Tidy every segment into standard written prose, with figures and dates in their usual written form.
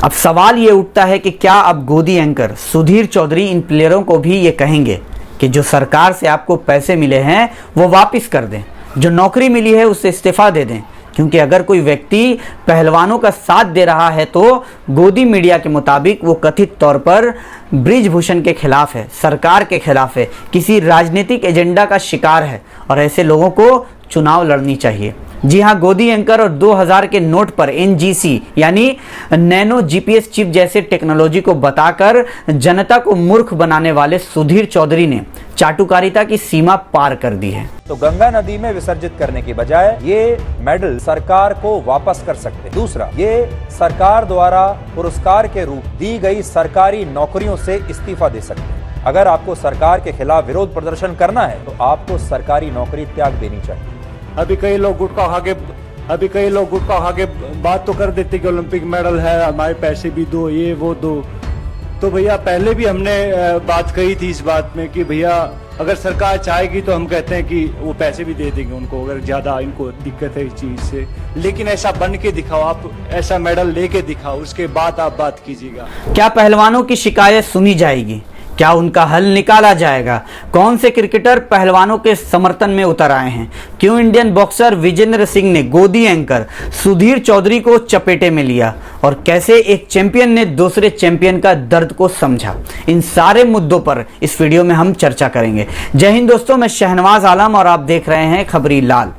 अब सवाल ये उठता है कि क्या अब गोदी एंकर सुधीर चौधरी इन प्लेयरों को भी ये कहेंगे कि जो सरकार से आपको पैसे मिले हैं वो वापस कर दें, जो नौकरी मिली है उससे इस्तीफा दे दें। क्योंकि अगर कोई व्यक्ति पहलवानों का साथ दे रहा है तो गोदी मीडिया के मुताबिक वो कथित तौर पर बृजभूषण के खिलाफ है, सरकार के खिलाफ है, किसी राजनीतिक एजेंडा का शिकार है और ऐसे लोगों को चुनाव लड़नी चाहिए। जी हाँ, गोदी एंकर और 2000 के नोट पर एनजीसी यानी नैनो जीपीएस चिप जैसे टेक्नोलॉजी को बताकर जनता को मूर्ख बनाने वाले सुधीर चौधरी ने चाटुकारिता की सीमा पार कर दी है। तो गंगा नदी में विसर्जित करने की बजाय ये मेडल सरकार को वापस कर सकते हैं। दूसरा, ये सरकार द्वारा पुरस्कार के रूप दी गई सरकारी नौकरियों से इस्तीफा दे सकते हैं। अगर आपको सरकार के खिलाफ विरोध प्रदर्शन करना है तो आपको सरकारी नौकरी त्याग देनी चाहिए। अभी कई लोग गुटखा खा के बात तो कर देते कि ओलंपिक मेडल है, हमारे पैसे भी दो, ये वो दो। तो भैया पहले भी हमने बात कही थी इस बात में कि भैया अगर सरकार चाहेगी तो हम कहते हैं कि वो पैसे भी दे देंगे उनको, अगर ज्यादा इनको दिक्कत है इस चीज से। लेकिन ऐसा बन के दिखाओ, आप ऐसा मेडल लेके दिखाओ, उसके बाद आप बात कीजिएगा। क्या पहलवानों की शिकायत सुनी जाएगी? क्या उनका हल निकाला जाएगा? कौन से क्रिकेटर पहलवानों के समर्थन में उतर आए हैं? क्यों इंडियन बॉक्सर विजेंद्र सिंह ने गोदी एंकर सुधीर चौधरी को चपेटे में लिया? और कैसे एक चैंपियन ने दूसरे चैंपियन का दर्द को समझा? इन सारे मुद्दों पर इस वीडियो में हम चर्चा करेंगे। जय हिंद दोस्तों, मैं शहनवाज आलम और आप देख रहे हैं खबरी लाल।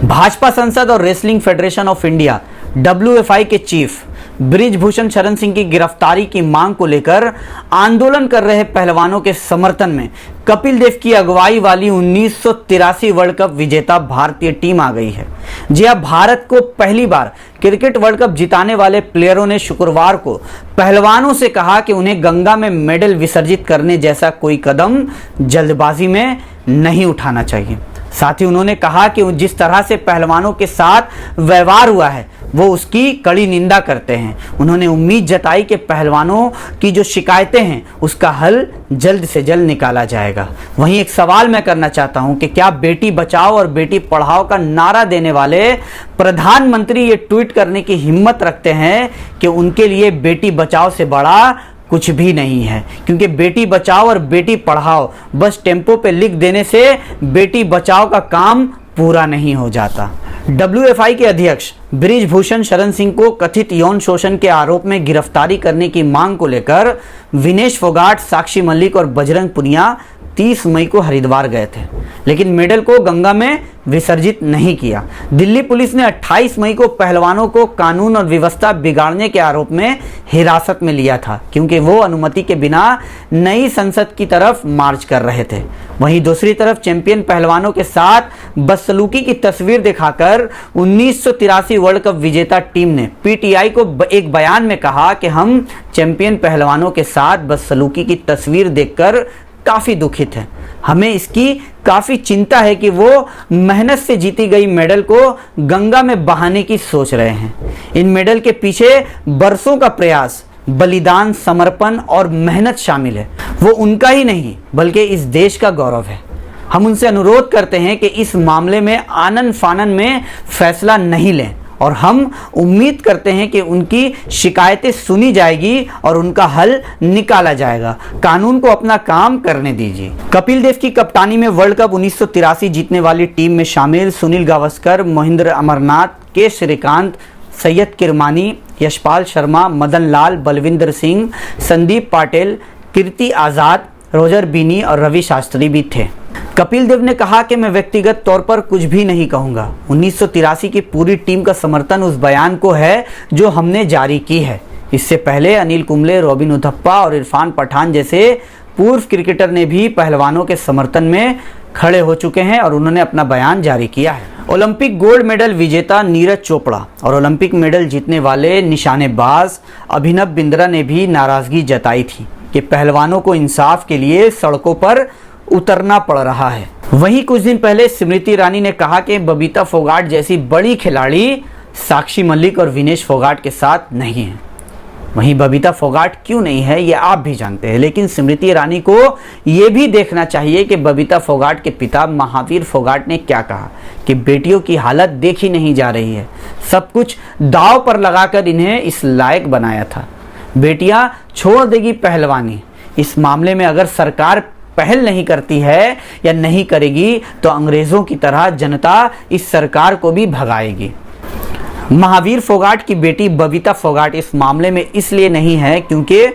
भाजपा संसद और wrestling federation of India WFI के चीफ बृजभूषण शरण सिंह की गिरफ्तारी की मांग को लेकर आंदोलन कर रहे पहलवानों के समर्थन में कपिल देव की अगुवाई वाली 1983 वर्ल्ड कप विजेता भारतीय टीम आ गई है। जी हां, भारत को पहली बार क्रिकेट वर्ल्ड कप जिताने वाले प्लेयरों ने शुक्रवार को पहलवानों से कहा कि उन्हें गंगा में मेडल विसर्जित करने जैसा कोई कदम जल्दबाजी में नहीं उठाना चाहिए। साथ ही उन्होंने कहा कि जिस तरह से पहलवानों के साथ व्यवहार हुआ है वो उसकी कड़ी निंदा करते हैं। उन्होंने उम्मीद जताई कि पहलवानों की जो शिकायतें हैं उसका हल जल्द से जल्द निकाला जाएगा। वहीं एक सवाल मैं करना चाहता हूं कि क्या बेटी बचाओ और बेटी पढ़ाओ का नारा देने वाले प्रधानमंत्री ये ट्वीट करने की हिम्मत रखते हैं कि उनके लिए बेटी बचाओ से बड़ा कुछ भी नहीं है? क्योंकि बेटी बचाओ और बेटी पढ़ाओ बस टेम्पो पे लिख देने से बेटी बचाओ का काम पूरा नहीं हो जाता। WFI के अध्यक्ष बृजभूषण शरण सिंह को कथित यौन शोषण के आरोप में गिरफ्तारी करने की मांग को लेकर विनेश फोगाट, साक्षी मलिक और बजरंग पुनिया 30 मई को हरिद्वार गए थे, लेकिन मेडल को गंगा में विसर्जित नहीं किया। दिल्ली पुलिस ने 28 मई को पहलवानों को कानून और व्यवस्था बिगाड़ने के आरोप में हिरासत में लिया था, क्योंकि वो अनुमति के बिना नई संसद की तरफ मार्च कर रहे थे। वहीं दूसरी तरफ चैंपियन पहलवानों के साथ बदसलूकी की तस्वीर दिखाकर 1983 वर्ल्ड कप विजेता टीम ने PTI को एक बयान में कहा कि हम चैंपियन पहलवानों के साथ बदसलूकी की तस्वीर देखकर काफी दुखित है। हमें इसकी काफी चिंता है कि वो मेहनत से जीती गई मेडल को गंगा में बहाने की सोच रहे हैं। इन मेडल के पीछे बरसों का प्रयास, बलिदान, समर्पण और मेहनत शामिल है। वो उनका ही नहीं बल्कि इस देश का गौरव है। हम उनसे अनुरोध करते हैं कि इस मामले में आनन फानन में फैसला नहीं लें और हम उम्मीद करते हैं कि उनकी शिकायतें सुनी जाएगी और उनका हल निकाला जाएगा। कानून को अपना काम करने दीजिए। कपिल देव की कप्तानी में वर्ल्ड कप 1983 जीतने वाली टीम में शामिल सुनील गावस्कर, मोहिंद्र अमरनाथ, के श्रीकांत, सैयद किरमानी, यशपाल शर्मा, मदन लाल, बलविंदर सिंह, संदीप पाटिल, कीर्ति आजाद, रोजर बीनी और रवि शास्त्री भी थे। कपिल देव ने कहा कि मैं व्यक्तिगत तौर पर कुछ भी नहीं कहूंगा। 1983 की पूरी टीम का समर्थन उस बयान को है जो हमने जारी की है। इससे पहले अनिल कुंबले, रॉबिन उथप्पा और इरफान पठान जैसे पूर्व क्रिकेटर ने भी पहलवानों के समर्थन में खड़े हो चुके हैं और उन्होंने अपना बयान जारी किया है। ओलंपिक गोल्ड मेडल विजेता नीरज चोपड़ा और ओलंपिक मेडल जीतने वाले निशानेबाज अभिनव बिंद्रा ने भी नाराजगी जताई थी कि पहलवानों को इंसाफ के लिए सड़कों पर उतरना पड़ रहा है। वहीं कुछ दिन पहले स्मृति ईरानी ने कहा कि बबीता फोगाट जैसी बड़ी खिलाड़ी साक्षी मलिक और विनेश फोगाट के साथ नहीं है। वहीं बबीता फोगाट क्यों नहीं है ये आप भी जानते हैं, लेकिन स्मृति ईरानी को ये भी देखना चाहिए कि बबीता फोगाट के पिता महावीर फोगाट ने क्या कहा कि बेटियों की हालत देखी नहीं जा रही है, सब कुछ दांव पर लगाकर इन्हें इस लायक बनाया था। बेटियां छोड़ देगी पहलवानी। इस मामले में अगर सरकार पहल नहीं करती है या नहीं करेगी तो अंग्रेजों की तरह जनता इस सरकार को भी भगाएगी। महावीर फोगाट की बेटी बबीता फोगाट इस मामले में इसलिए नहीं है क्योंकि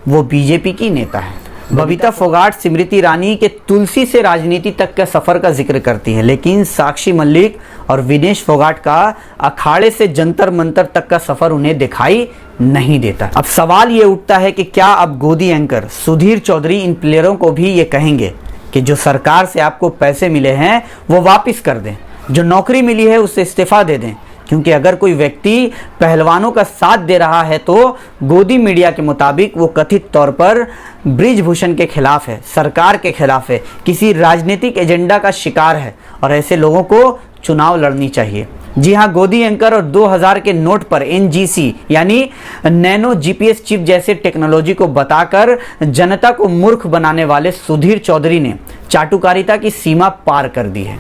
वो बीजेपी की नेता है। बबीता फोगाट स्मृति ईरानी के तुलसी से राजनीति तक के सफर का जिक्र करती है, लेकिन साक्षी मलिक और विनेश फोगाट का अखाड़े से जंतर मंतर तक का सफर उन्हें दिखाई नहीं देता। अब सवाल ये उठता है कि क्या अब गोदी एंकर सुधीर चौधरी इन प्लेयरों को भी ये कहेंगे कि जो सरकार से आपको पैसे मिले हैं वो वापस कर दें, जो नौकरी मिली है उससे इस्तीफा दे दें, क्योंकि अगर कोई व्यक्ति पहलवानों का साथ दे रहा है तो गोदी मीडिया के मुताबिक वो कथित तौर पर बृजभूषण के खिलाफ है, सरकार के खिलाफ है, किसी राजनीतिक एजेंडा का शिकार है और ऐसे लोगों को चुनाव लड़नी चाहिए। जी हाँ, गोदी एंकर और 2000 के नोट पर NGC यानी नैनो GPS चिप जैसे टेक्नोलॉजी को बताकर जनता को मूर्ख बनाने वाले सुधीर चौधरी ने चाटुकारिता की सीमा पार कर दी है।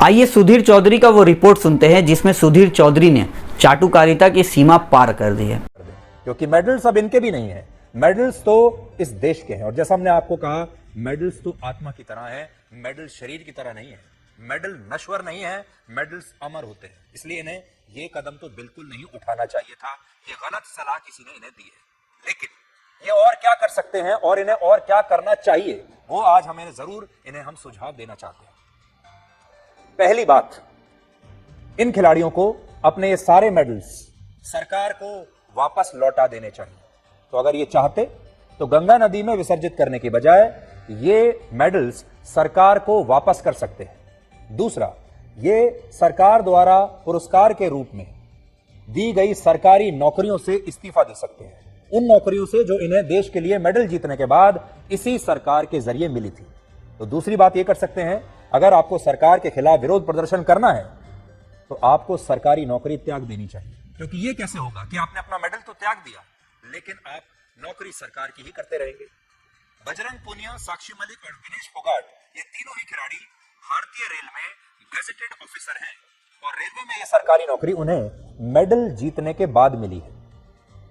आइए सुधीर चौधरी का वो रिपोर्ट सुनते हैं जिसमें सुधीर चौधरी ने चाटुकारिता की सीमा पार कर दी है। क्योंकि मेडल्स अब इनके भी नहीं है, मेडल्स तो इस देश के हैं। और जैसा हमने आपको कहा, मेडल्स तो आत्मा की तरह है, मेडल शरीर की तरह नहीं है। मेडल नश्वर नहीं है, मेडल्स अमर होते हैं। इसलिए इन्हें ये कदम तो बिल्कुल नहीं उठाना चाहिए था। ये गलत सलाह किसी ने इन्हें दी है। लेकिन ये और क्या कर सकते हैं और इन्हें और क्या करना चाहिए, वो आज हमें जरूर इन्हें हम सुझाव देना चाहते हैं। पहली बात, इन खिलाड़ियों को अपने ये सारे मेडल्स सरकार को वापस लौटा देने चाहिए। तो अगर ये चाहते तो गंगा नदी में विसर्जित करने की बजाय ये मेडल्स सरकार को वापस कर सकते हैं। दूसरा, ये सरकार द्वारा पुरस्कार के रूप में दी गई सरकारी नौकरियों से इस्तीफा दे सकते हैं, उन नौकरियों से जो इन्हें देश के लिए मेडल जीतने के बाद इसी सरकार के जरिए मिली थी। तो दूसरी बात ये कर सकते हैं, अगर आपको सरकार के खिलाफ विरोध प्रदर्शन करना है तो आपको सरकारी नौकरी त्याग देनी चाहिए। क्योंकि ये कैसे होगा कि आपने अपना मेडल तो त्याग दिया लेकिन आप नौकरी सरकार की ही करते रहेंगे। बजरंग पूनिया, साक्षी मलिक और विनेश फोगाट, ये तीनों ही खिलाड़ी भारतीय रेल में गेजेटेड ऑफिसर हैं और रेलवे में ये सरकारी नौकरी उन्हें मेडल जीतने के बाद मिली है,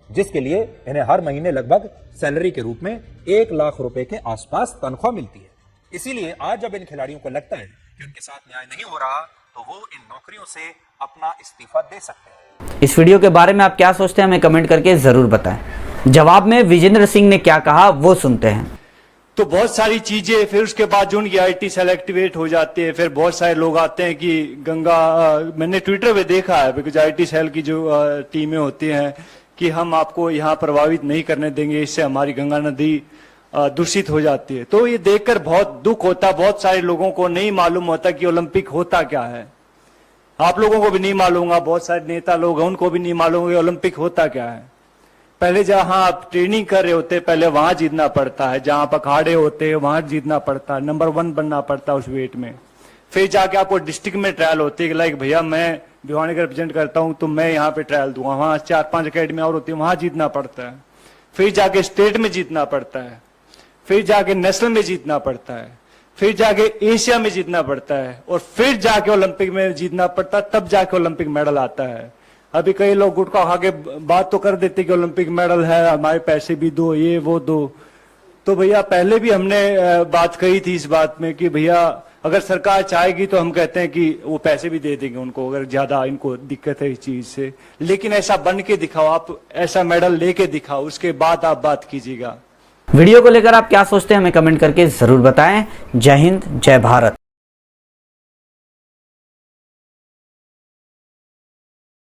जिसके लिए इन्हें हर महीने लगभग सैलरी के रूप में 1 लाख रुपए के आसपास तनख्वाह मिलती है। इसीलिए आज जब इन खिलाड़ियों को लगता है कि उनके साथ न्याय नहीं हो रहा तो वो इन नौकरियों से अपना इस्तीफा दे सकते हैं। इस वीडियो के बारे में आप क्या सोचते हैं हमें कमेंट करके जरूर बताएं। जवाब में विजेंद्र सिंह ने क्या कहा वो सुनते हैं। तो बहुत सारी चीजें, फिर उसके बाद जो उनकी IT सेल एक्टिवेट हो जाती है, फिर बहुत सारे लोग आते हैं कि गंगा, मैंने ट्विटर पे देखा है बिकॉज IT सेल की जो टीमें होती हैं कि हम आपको यहाँ प्रभावित नहीं करने देंगे, इससे हमारी गंगा नदी दूषित हो जाती है। तो ये देखकर बहुत दुख होता, बहुत सारे लोगों को नहीं मालूम होता कि ओलंपिक होता क्या है। आप लोगों को भी नहीं मालूम होगा, बहुत सारे नेता लोग हैं उनको भी नहीं मालूम होगा ओलंपिक होता क्या है। पहले जहां आप ट्रेनिंग कर रहे होते पहले वहां जीतना पड़ता है, जहां आप अखाड़े होते हैं वहां जीतना पड़ता है, नंबर 1 बनना पड़ता है उस वेट में। फिर जाके आपको डिस्ट्रिक्ट में ट्रायल होती है, लाइक भैया मैं भिवानी का रिप्रेजेंट करता हूं तो मैं यहाँ पे ट्रायल दूंगा, वहां 4-5 अकेडमी और होती है वहां जीतना पड़ता है। फिर जाके स्टेट में जीतना पड़ता है, फिर जाके नेशनल में जीतना पड़ता है, फिर जाके एशिया में जीतना पड़ता है और फिर जाके ओलंपिक में जीतना पड़ता है, तब जाके ओलंपिक मेडल आता है। अभी कई लोग गुटखा खा के बात तो कर देते कि ओलंपिक मेडल है, हमारे पैसे भी दो, ये वो दो। तो भैया पहले भी हमने बात कही थी इस बात में कि भैया अगर सरकार चाहेगी तो हम कहते हैं कि वो पैसे भी दे देंगे उनको अगर ज्यादा इनको दिक्कत है इस चीज से। लेकिन ऐसा बन के दिखाओ, आप ऐसा मेडल लेके दिखाओ, उसके बाद आप बात कीजिएगा। वीडियो को लेकर आप क्या सोचते हैं हमें कमेंट करके जरूर बताएं। जय हिंद, जय भारत।